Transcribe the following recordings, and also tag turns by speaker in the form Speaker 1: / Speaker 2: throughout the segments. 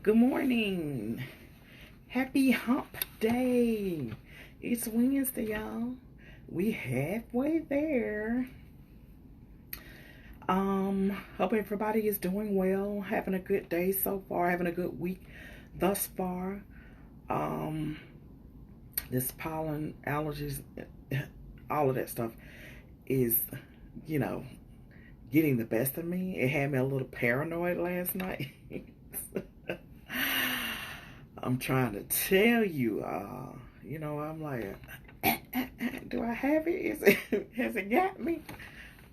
Speaker 1: Good morning. Happy hump day. It's Wednesday, y'all. We halfway there. Hope everybody is doing well, having a good day so far, having a good week thus far. Um, this pollen allergies, all of that stuff is, you know, getting the best of me. It had me a little paranoid last night. I'm trying to tell you, I'm like, do I have it? Has it got me?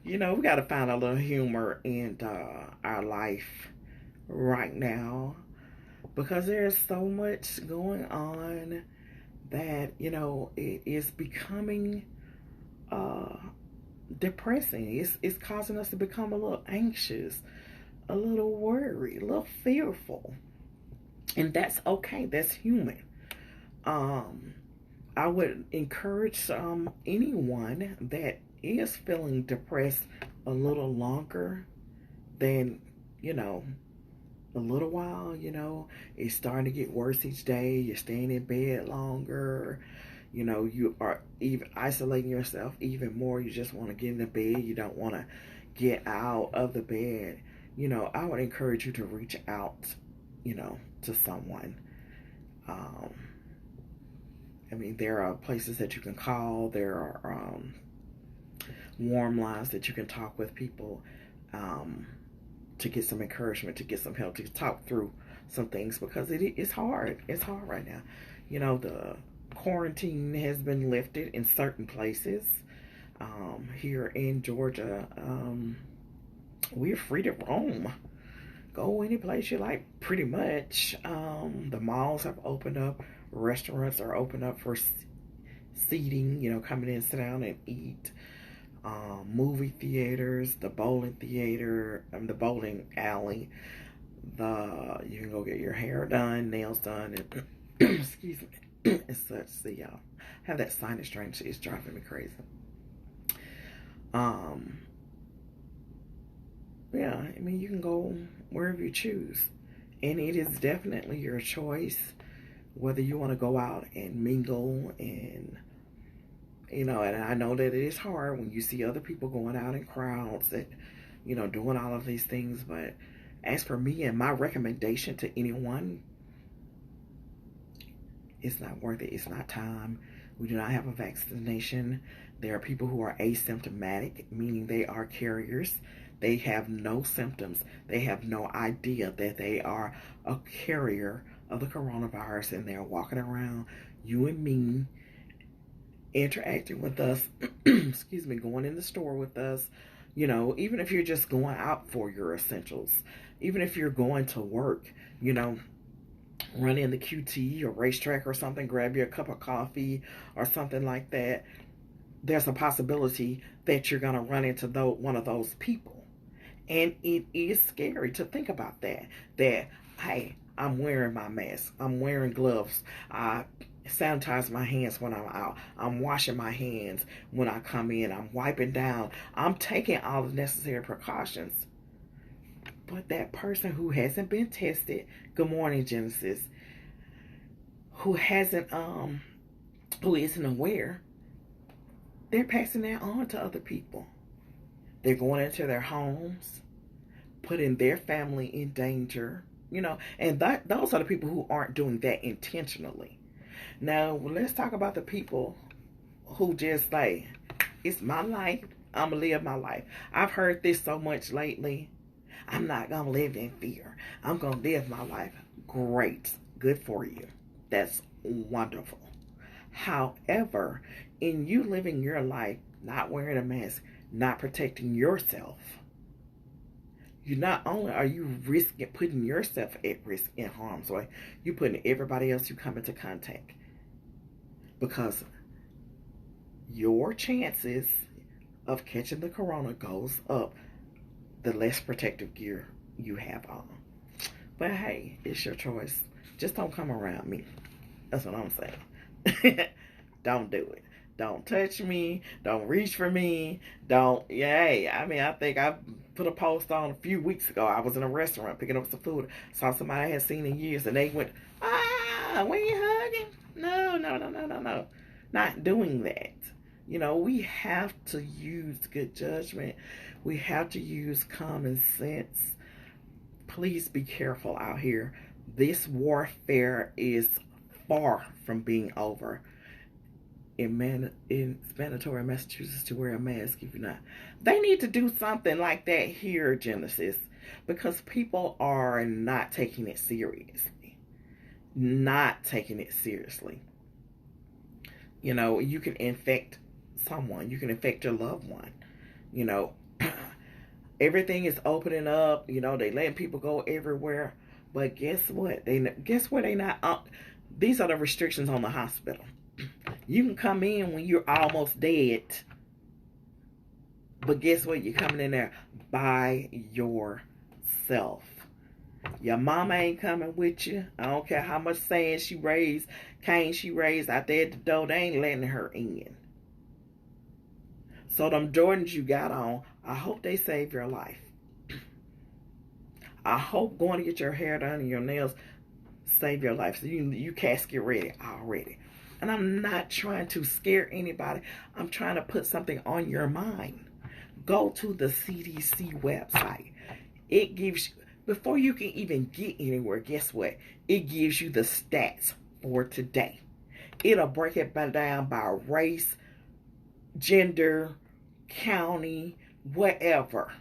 Speaker 1: We got to find a little humor in our life right now because there's so much going on that, it is becoming uh, depressing. It's causing us to become a little anxious, a little worried, a little fearful. And that's okay. That's human. Um, I would encourage anyone that is feeling depressed a little longer than, you know, a little while, it's starting to get worse each day. You're staying in bed longer. You are even isolating yourself even more. You just want to get in the bed. You don't want to get out of the bed. I would encourage you to reach out, to someone. Um, there are places that you can call. There are warm lines that you can talk with people um, to get some encouragement, to get some help, to talk through some things because it's hard. It's hard right now. The quarantine has been lifted in certain places. Here in Georgia, we're free to roam. Go any place you like, pretty much. The malls have opened up. Restaurants are open up for seating, coming in, sit down and eat. Movie theaters, the bowling theater, the bowling alley. You can go get your hair done, nails done, and excuse me, and such. See, y'all have that sinus strain. It's driving me crazy. Yeah, you can go wherever you choose, and it is definitely your choice whether you want to go out and mingle and I know that it is hard when you see other people going out in crowds and doing all of these things. But as for me and my recommendation to anyone, it's not worth it. It's not time. We do not have a vaccination. There are people who are asymptomatic, meaning they are carriers. They have no symptoms. They have no idea that they are a carrier of the coronavirus, and they're walking around, you and me, interacting with us, excuse me, going in the store with us, even if you're just going out for your essentials, even if you're going to work, run in the QT or racetrack or something, grab you a cup of coffee or something like that, there's a possibility that you're going to run into one of those people. And it is scary to think about that, hey, I'm wearing my mask, I'm wearing gloves, I sanitize my hands when I'm out, I'm washing my hands when I come in, I'm wiping down, I'm taking all the necessary precautions. But that person who hasn't been tested, good morning, Genesis, who isn't aware, they're passing that on to other people. They're going into their homes, putting their family in danger, and those are the people who aren't doing that intentionally. Now, let's talk about the people who just like, it's my life, I'm going to live my life. I've heard this so much lately. I'm not going to live in fear. I'm going to live my life. Great. Good for you. That's wonderful. However, in you living your life, not wearing a mask, not protecting yourself, you not only are you putting yourself at risk in harm's way, you're putting everybody else you come into contact. Because your chances of catching the corona goes up the less protective gear you have on. But hey, it's your choice. Just don't come around me. That's what I'm saying. Don't do it. Don't touch me. Don't reach for me. Don't. Yeah, hey, I mean, I think I put a post on a few weeks ago. I was in a restaurant picking up some food. Saw somebody I had seen in years, and they went, when you hugging? No, no, no, no, no, no. Not doing that. You know, we have to use good judgment. We have to use common sense. Please be careful out here. This warfare is far from being over. It's mandatory in Massachusetts to wear a mask if you're not. They need to do something like that here, Genesis, because people are not taking it seriously. Not taking it seriously. You know, you can infect someone. You can infect your loved one. You know, everything is opening up. You know, they letting people go everywhere. But guess what? Guess what? They not. These are the restrictions on the hospital. You can come in when you're almost dead. But guess what? You're coming in there by yourself. Your mama ain't coming with you. I don't care how much sand she raised, cane she raised out there at the door. They ain't letting her in. So them Jordans you got on, I hope they save your life. I hope going to get your hair done and your nails save your life. So you casket ready already. And I'm not trying to scare anybody. I'm trying to put something on your mind. Go to the CDC website. It gives you, before you can even get anywhere, guess what? It gives you the stats for today. It'll break it down by race, gender, county, whatever.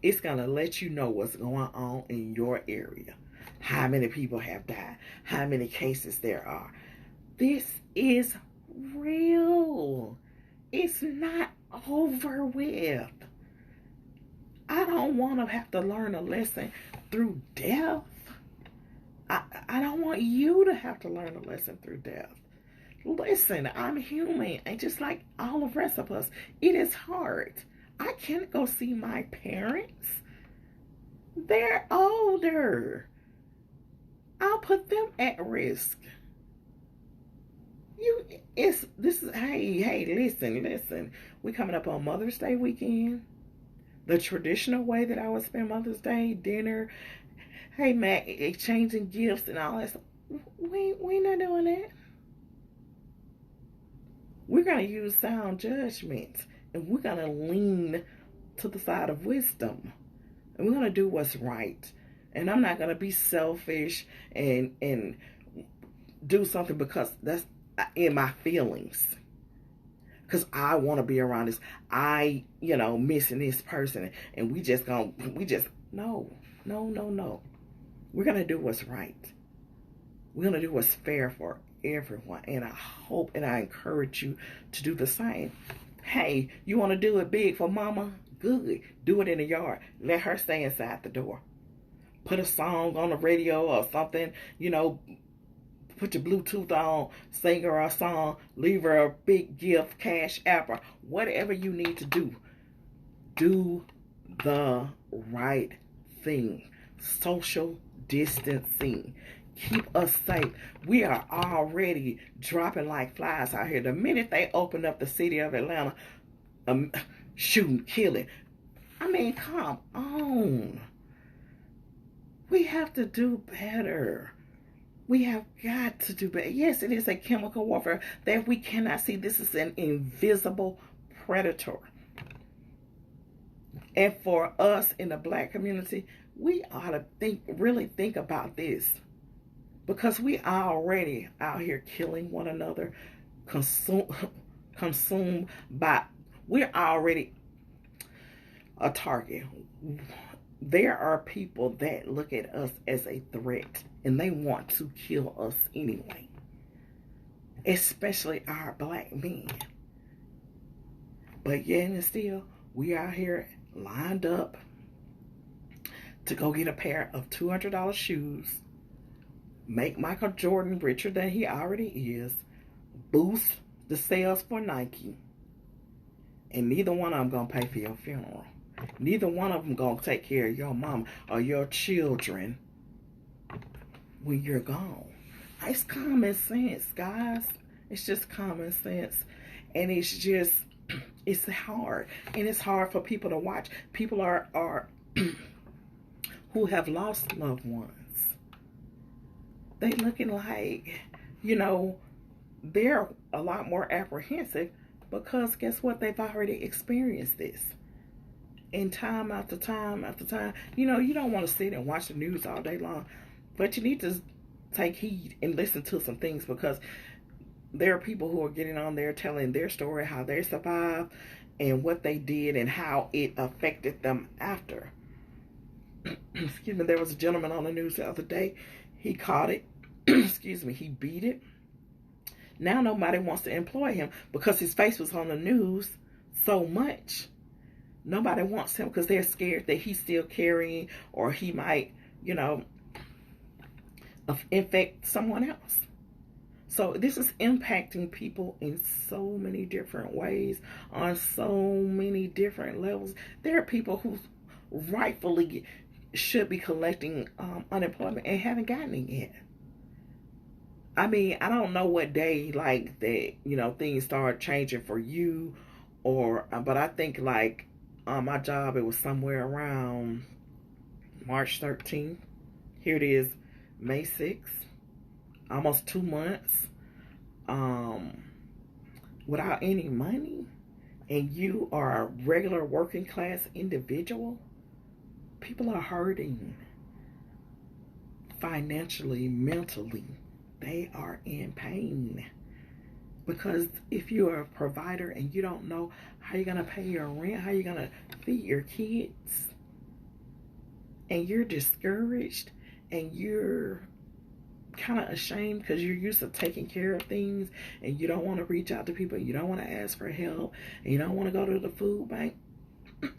Speaker 1: It's going to let you know what's going on in your area. How many people have died. How many cases there are. This is real. It's not over with. I don't want to have to learn a lesson through death. I don't want you to have to learn a lesson through death. Listen, I'm human, and just like all the rest of us, it is hard. I can't go see my parents. They're older. I'll put them at risk. Hey, listen. We coming up on Mother's Day weekend. The traditional way that I would spend Mother's Day, dinner, hey, Matt, exchanging gifts and all that stuff. We not doing that. We're going to use sound judgment, and we're going to lean to the side of wisdom, and we're going to do what's right. And I'm not going to be selfish and do something because that's in my feelings. Because I want to be around this. Missing this person. And no. We're going to do what's right. We're going to do what's fair for everyone. And I hope and I encourage you to do the same. Hey, you want to do it big for mama? Good. Do it in the yard. Let her stay inside the door. Put a song on the radio or something, put your Bluetooth on, sing her a song, leave her a big gift, cash app, or whatever you need to do. Do the right thing. Social distancing. Keep us safe. We are already dropping like flies out here. The minute they open up the city of Atlanta, shooting, killing. I mean, come on. We have to do better. We have got to do better. Yes, it is a chemical warfare that we cannot see. This is an invisible predator. And for us in the black community, we ought to really think about this. Because we are already out here killing one another, consumed by, we're already a target. There are people that look at us as a threat, and they want to kill us anyway. Especially our black men. But yet and still, we out here lined up to go get a pair of $200 shoes, make Michael Jordan richer than he already is, boost the sales for Nike, and neither one of them gonna pay for your funeral. Neither one of them gonna take care of your mama or your children when you're gone. It's common sense, guys. It's just common sense. And it's just, it's hard. And it's hard for people to watch. People are who have lost loved ones. They looking like, you know, they're a lot more apprehensive because guess what? They've already experienced this. And time after time after time, you know, you don't want to sit and watch the news all day long, but you need to take heed and listen to some things because there are people who are getting on there telling their story, how they survived and what they did and how it affected them after. Excuse me, there was a gentleman on the news the other day. He caught it. Excuse me, he beat it. Now nobody wants to employ him because his face was on the news so much. Nobody wants him because they're scared that he's still carrying or he might, you know, infect someone else. So this is impacting people in so many different ways, on so many different levels. There are people who rightfully should be collecting unemployment and haven't gotten it yet. I mean, I don't know what day like that, you know, things start changing for you or, but I think like on my job, it was somewhere around March 13th. Here it is, May 6th, almost 2 months without any money, and you are a regular working class individual. People are hurting financially, mentally. They are in pain because if you're a provider and you don't know how you're going to pay your rent, how you're going to feed your kids, and you're discouraged and you're kind of ashamed because you're used to taking care of things and you don't want to reach out to people, you don't want to ask for help, and you don't want to go to the food bank,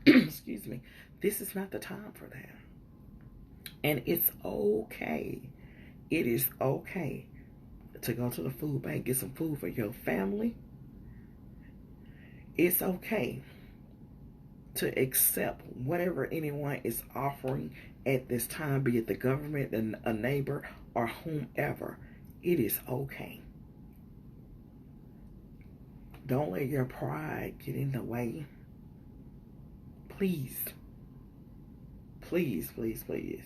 Speaker 1: excuse me, this is not the time for that. And it's okay. It is okay to go to the food bank, get some food for your family. It's okay to accept whatever anyone is offering at this time, be it the government, a neighbor, or whomever. It is okay. Don't let your pride get in the way. Please. Please, please, please.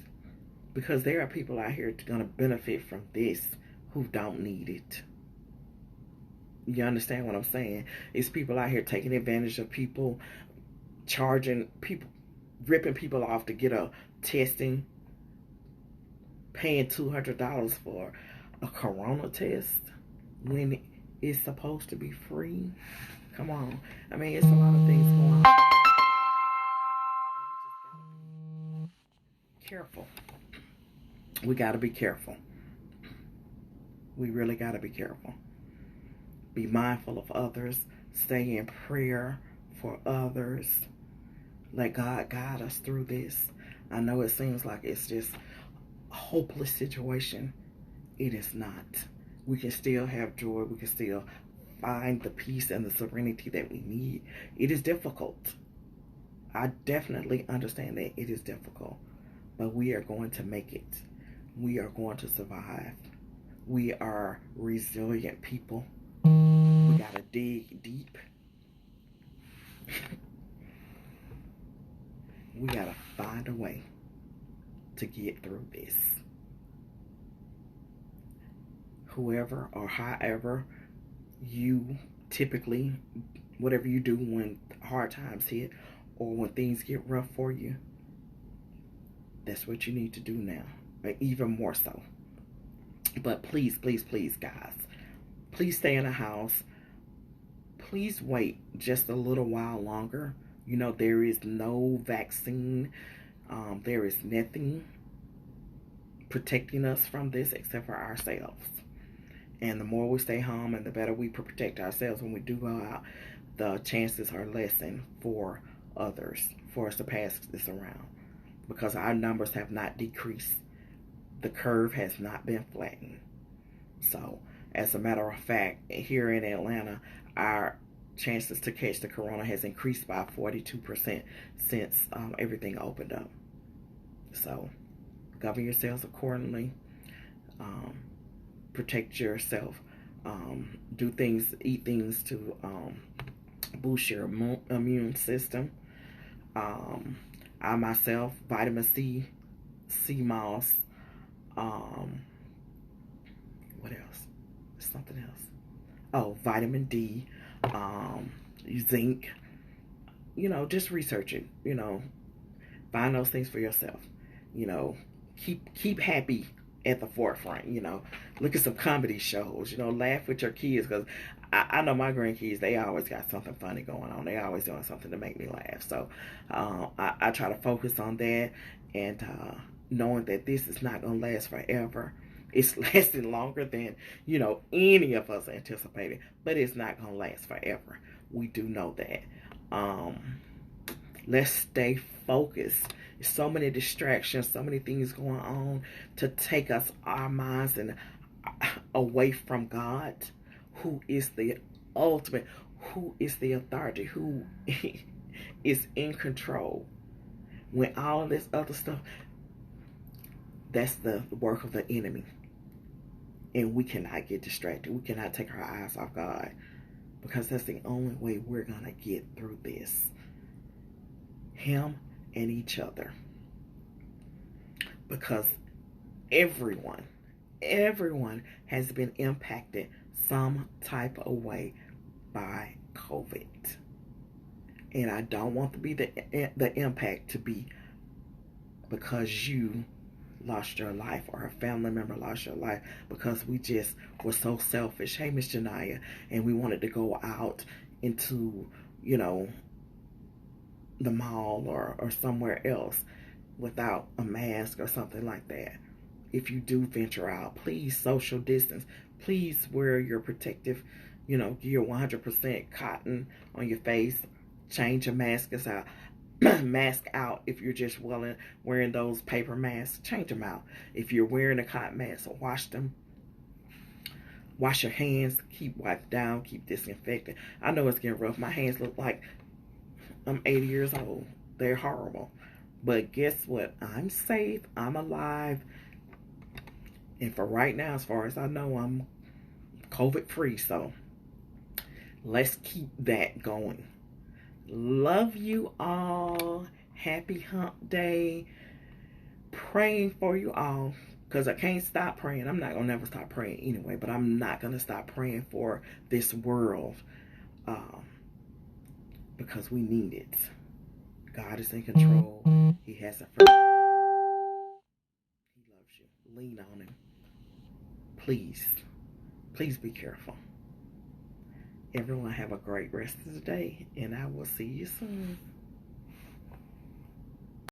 Speaker 1: Because there are people out here going to benefit from this who don't need it. You understand what I'm saying? It's people out here taking advantage of people, charging people, ripping people off to get a testing, paying $200 for a corona test when it's supposed to be free. Come on. I mean, it's a lot of things going on. Careful. We got to be careful. We really got to be careful. Be mindful of others. Stay in prayer for others. Let God guide us through this. I know it seems like it's just a hopeless situation. It is not. We can still have joy. We can still find the peace and the serenity that we need. It is difficult. I definitely understand that it is difficult. But we are going to make it. We are going to survive. We are resilient people. We gotta dig deep. We gotta find a way to get through this. Whoever or however you typically, whatever you do when hard times hit or when things get rough for you, that's what you need to do now, or even more so. But please, please, please, guys, please stay in the house. Please wait just a little while longer. You know, there is no vaccine. There is nothing protecting us from this except for ourselves. And the more we stay home and the better we protect ourselves when we do go out, the chances are lessened for others, for us to pass this around. Because our numbers have not decreased. The curve has not been flattened. So, as a matter of fact, here in Atlanta, our chances to catch the corona has increased by 42% since everything opened up. So, govern yourselves accordingly. Protect yourself Do things, eat things to boost your immune system. Um, I myself, vitamin C, sea moss. Um, what else? Something else. Oh, vitamin D, um, zinc. Just research it. Find those things for yourself. You know, keep happy at the forefront. Look at some comedy shows. Laugh with your kids, because I know my grandkids, they always got something funny going on. They always doing something to make me laugh. So I try to focus on that, and knowing that this is not gonna last forever. It's lasting longer than any of us anticipated, but it's not gonna last forever. We do know that. Um, let's stay focused. There's so many distractions, so many things going on to take us, our minds, and away from God, who is the ultimate, who is the authority, who is in control. When all of this other stuff, that's the work of the enemy. And we cannot get distracted. We cannot take our eyes off God, because that's the only way we're going to get through this. Him and each other. Because everyone has been impacted some type of way by COVID. And I don't want to be the impact to be because you lost your life or a family member lost your life because we just were so selfish. Hey, Miss Janaya, and we wanted to go out into, the mall or somewhere else without a mask or something like that. If you do venture out, please social distance. Please wear your protective, gear, 100% cotton on your face. Change your masks out. Mask out if you're just wearing those paper masks. Change them out. If you're wearing a cotton mask, wash them. Wash your hands. Keep wiped down. Keep disinfecting. I know it's getting rough. My hands look like I'm 80 years old. They're horrible. But guess what? I'm safe. I'm alive. And for right now, as far as I know, I'm COVID free. So let's keep that going. Love you all. Happy hump day. Praying for you all. Because I can't stop praying. I'm not going to never stop praying anyway. But I'm not going to stop praying for this world. Because we need it. God is in control. He hasn't forgotten. He loves you. Lean on him. Please. Please be careful. Everyone have a great rest of the day. And I will see you soon.